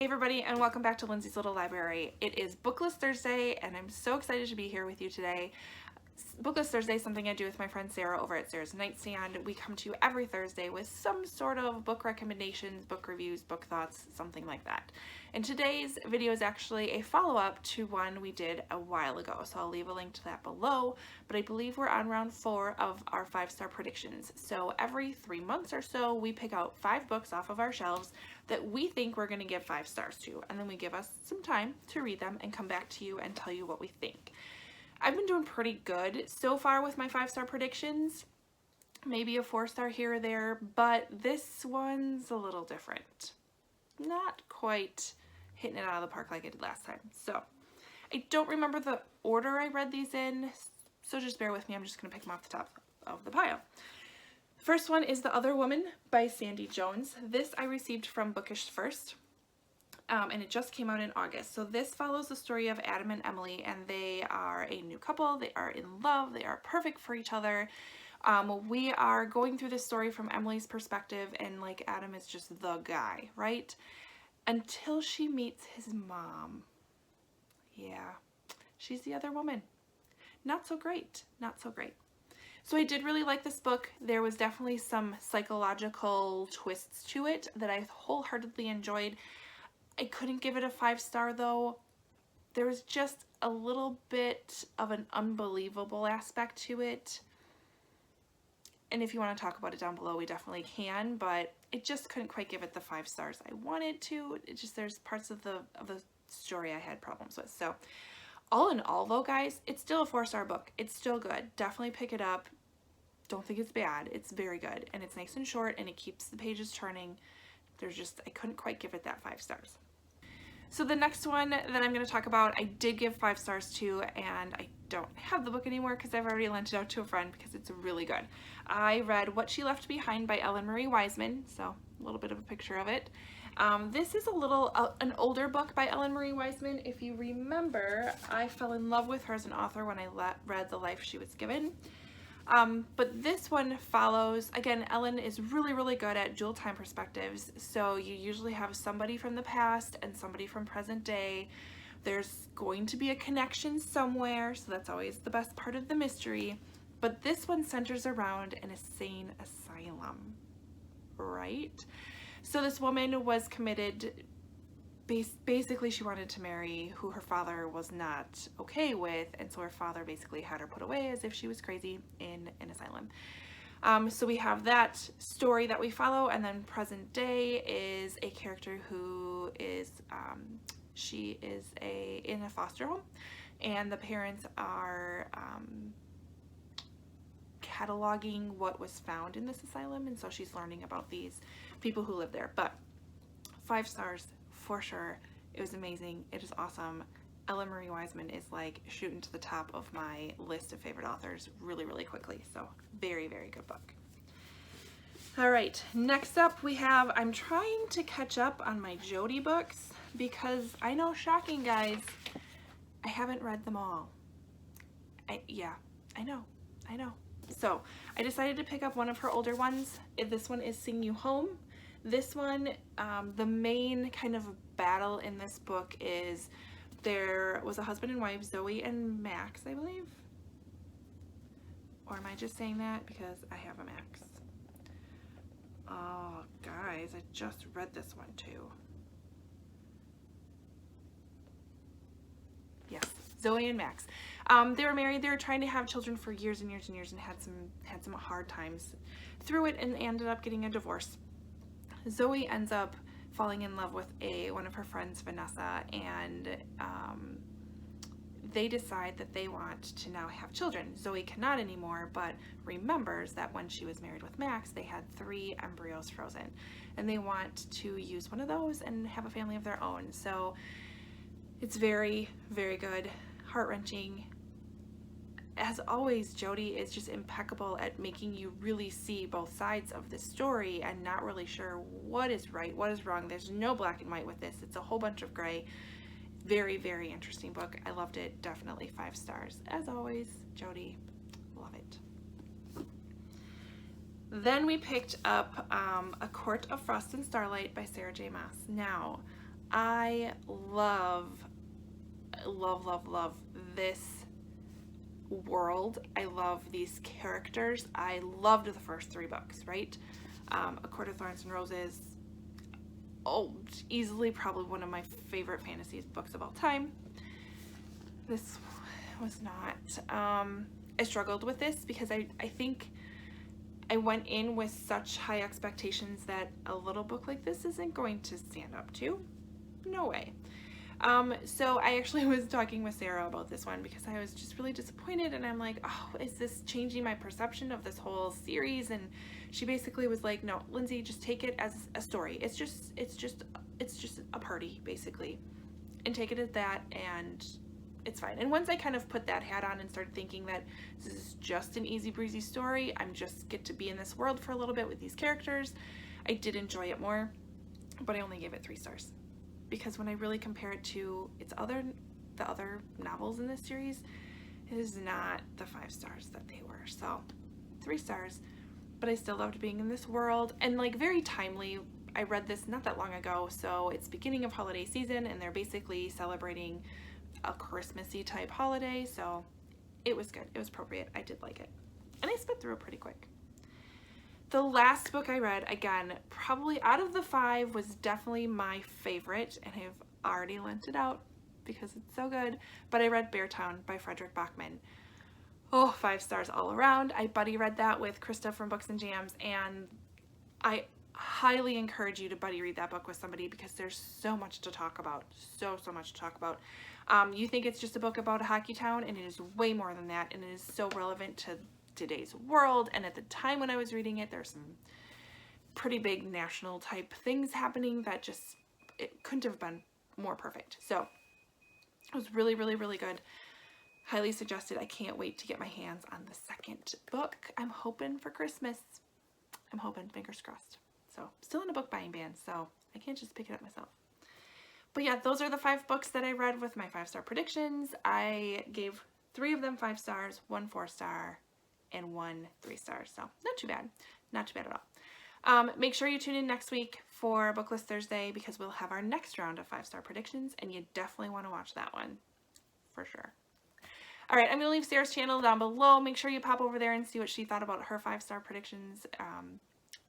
Hey everybody, and welcome back to Lindsey's Little Library. It is BookList Thursday and I'm so excited to be here with you today. BookList Thursday is something I do with my friend Sarah over at Sarah's Nightstand. We come to you every Thursday with some sort of book recommendations, book reviews, book thoughts, something like that. And today's video is actually a follow-up to one we did a while ago, so I'll leave a link to that below, but I believe we're on round 4 of our 5-star predictions. So every 3 months or so, we pick out 5 books off of our shelves that we think we're going to give 5 stars to, and then we give us some time to read them and come back to you and tell you what we think. I've been doing pretty good so far with my 5-star predictions, maybe a 4-star here or there, but this one's a little different. Not quite hitting it out of the park like I did last time. So I don't remember the order I read these in, so just bear with me. I'm just going to pick them off the top of the pile. First one is The Other Woman by Sandy Jones. This I received from Bookish First. And it just came out in August. So this follows the story of Adam and Emily, and they are a new couple. They are in love. They are perfect for each other. We are going through this story from Emily's perspective, and like Adam is just the guy, right? Until she meets his mom. Yeah, she's the other woman. Not so great. Not so great. So I did really like this book. There was definitely some psychological twists to it that I wholeheartedly enjoyed. I couldn't give it a 5-star though. There was just a little bit of an unbelievable aspect to it. And if you want to talk about it down below, we definitely can, but it just couldn't quite give it the 5 stars I wanted to. It just, there's parts of the story I had problems with. So all in all though, guys, it's still a 4-star book. It's still good. Definitely pick it up. Don't think it's bad. It's very good. And it's nice and short and it keeps the pages turning. There's just, I couldn't quite give it that 5 stars. So the next one that I'm going to talk about, I did give 5 stars to, and I don't have the book anymore because I've already lent it out to a friend because it's really good. I read What She Left Behind by Ellen Marie Wiseman, so a little bit of a picture of it. This is an older book by Ellen Marie Wiseman. If you remember, I fell in love with her as an author when I read The Life She Was Given. But this one follows, again, Ellen is really good at dual time perspectives, so you usually have somebody from the past and somebody from present day. There's going to be a connection somewhere, so that's always the best part of the mystery. But this one centers around an insane asylum, right? So this woman was committed. Basically, she wanted to marry who her father was not okay with, and so her father basically had her put away as if she was crazy in an asylum. So we have that story that we follow, and then present day is a character who is, she is in a foster home, and the parents are cataloging what was found in this asylum, and so she's learning about these people who live there. But 5 stars. For sure. It was amazing. It is awesome. Ellen Marie Wiseman is like shooting to the top of my list of favorite authors really quickly. So very good book. All right, next up we have, I'm trying to catch up on my Jodi books because I know, shocking guys, I haven't read them all. Yeah, I know. So I decided to pick up one of her older ones. This one is Sing You Home. This one, the main kind of battle in this book is there was a husband and wife, Zoe and Max, I believe. Or am I just saying that because I have a Max? Oh, guys, I just read this one too. Yes, Zoe and Max. They were married. They were trying to have children for years and years and had some hard times through it and ended up getting a divorce. Zoe ends up falling in love with one of her friends, Vanessa, and they decide that they want to now have children. Zoe cannot anymore, but remembers that when she was married with Max, they had 3 embryos frozen, and they want to use one of those and have a family of their own. So it's very good, heart-wrenching. As always, Jodi is just impeccable at making you really see both sides of the story and not really sure what is right, what is wrong. There's no black and white with this. It's a whole bunch of gray. Very interesting book. I loved it. Definitely 5 stars. As always, Jodi, love it. Then we picked up A Court of Frost and Starlight by Sarah J. Maas. Now, I love this world. I love these characters. I loved the first 3 books, right? A Court of Thorns and Roses, easily probably one of my favorite fantasy books of all time. This was not. I struggled with this because I think I went in with such high expectations that a little book like this isn't going to stand up to. No way. So I actually was talking with Sarah about this one because I was just really disappointed, and I'm like, oh, is this changing my perception of this whole series? And she basically was like, no, Lindsey, just take it as a story. It's just a party, basically, and take it as that, and it's fine. And once I kind of put that hat on and started thinking that this is just an easy breezy story, I'm just get to be in this world for a little bit with these characters, I did enjoy it more, but I only gave it 3 stars. Because when I really compare it to the other novels in this series, it is not the 5 stars that they were. So 3 stars, but I still loved being in this world, and like very timely. I read this not that long ago, so it's beginning of holiday season, and they're basically celebrating a Christmassy type holiday, so it was good. It was appropriate. I did like it, and I sped through it pretty quick. The last book I read, again, probably out of the 5, was definitely my favorite, and I've already lent it out because it's so good, but I read Beartown by Frederick Bachman. Oh, 5 stars all around. I buddy read that with Krista from Books and Jams, and I highly encourage you to buddy read that book with somebody because there's so much to talk about. So much to talk about. You think it's just a book about a hockey town, and it is way more than that, and it is so relevant to today's world, and at the time when I was reading it, there's some pretty big national type things happening that just, it couldn't have been more perfect. So it was really good. Highly suggested. I can't wait to get my hands on the 2nd book. I'm hoping for Christmas. I'm hoping, fingers crossed. So still in a book buying ban, so I can't just pick it up myself. But yeah, those are the 5 books that I read with my 5-star predictions. I gave 3 of them 5 stars, 1 4-star, and 1 3-star. So not too bad. Not too bad at all. Make sure you tune in next week for BookList Thursday because we'll have our next round of 5-star predictions, and you definitely want to watch that one for sure. All right, I'm going to leave Sarah's channel down below. Make sure you pop over there and see what she thought about her 5-star predictions,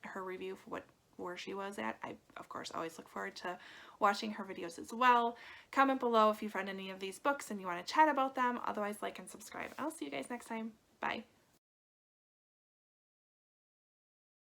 her review for where she was at. I, of course, always look forward to watching her videos as well. Comment below if you've read any of these books and you want to chat about them. Otherwise, like and subscribe. I'll see you guys next time. Bye.